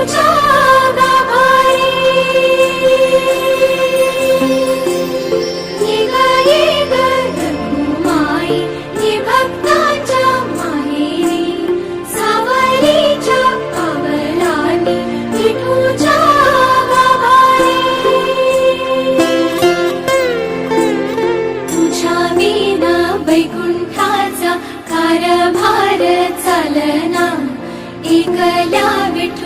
विठूच्या गाभारी ये ग रघुमाई ये भक्तांच्या माहेरी सावरीच्या पावलांनी विठूच्या गाभारी तुझ्या विना वैकुंठाचा कारभार चालना एकल्या विठू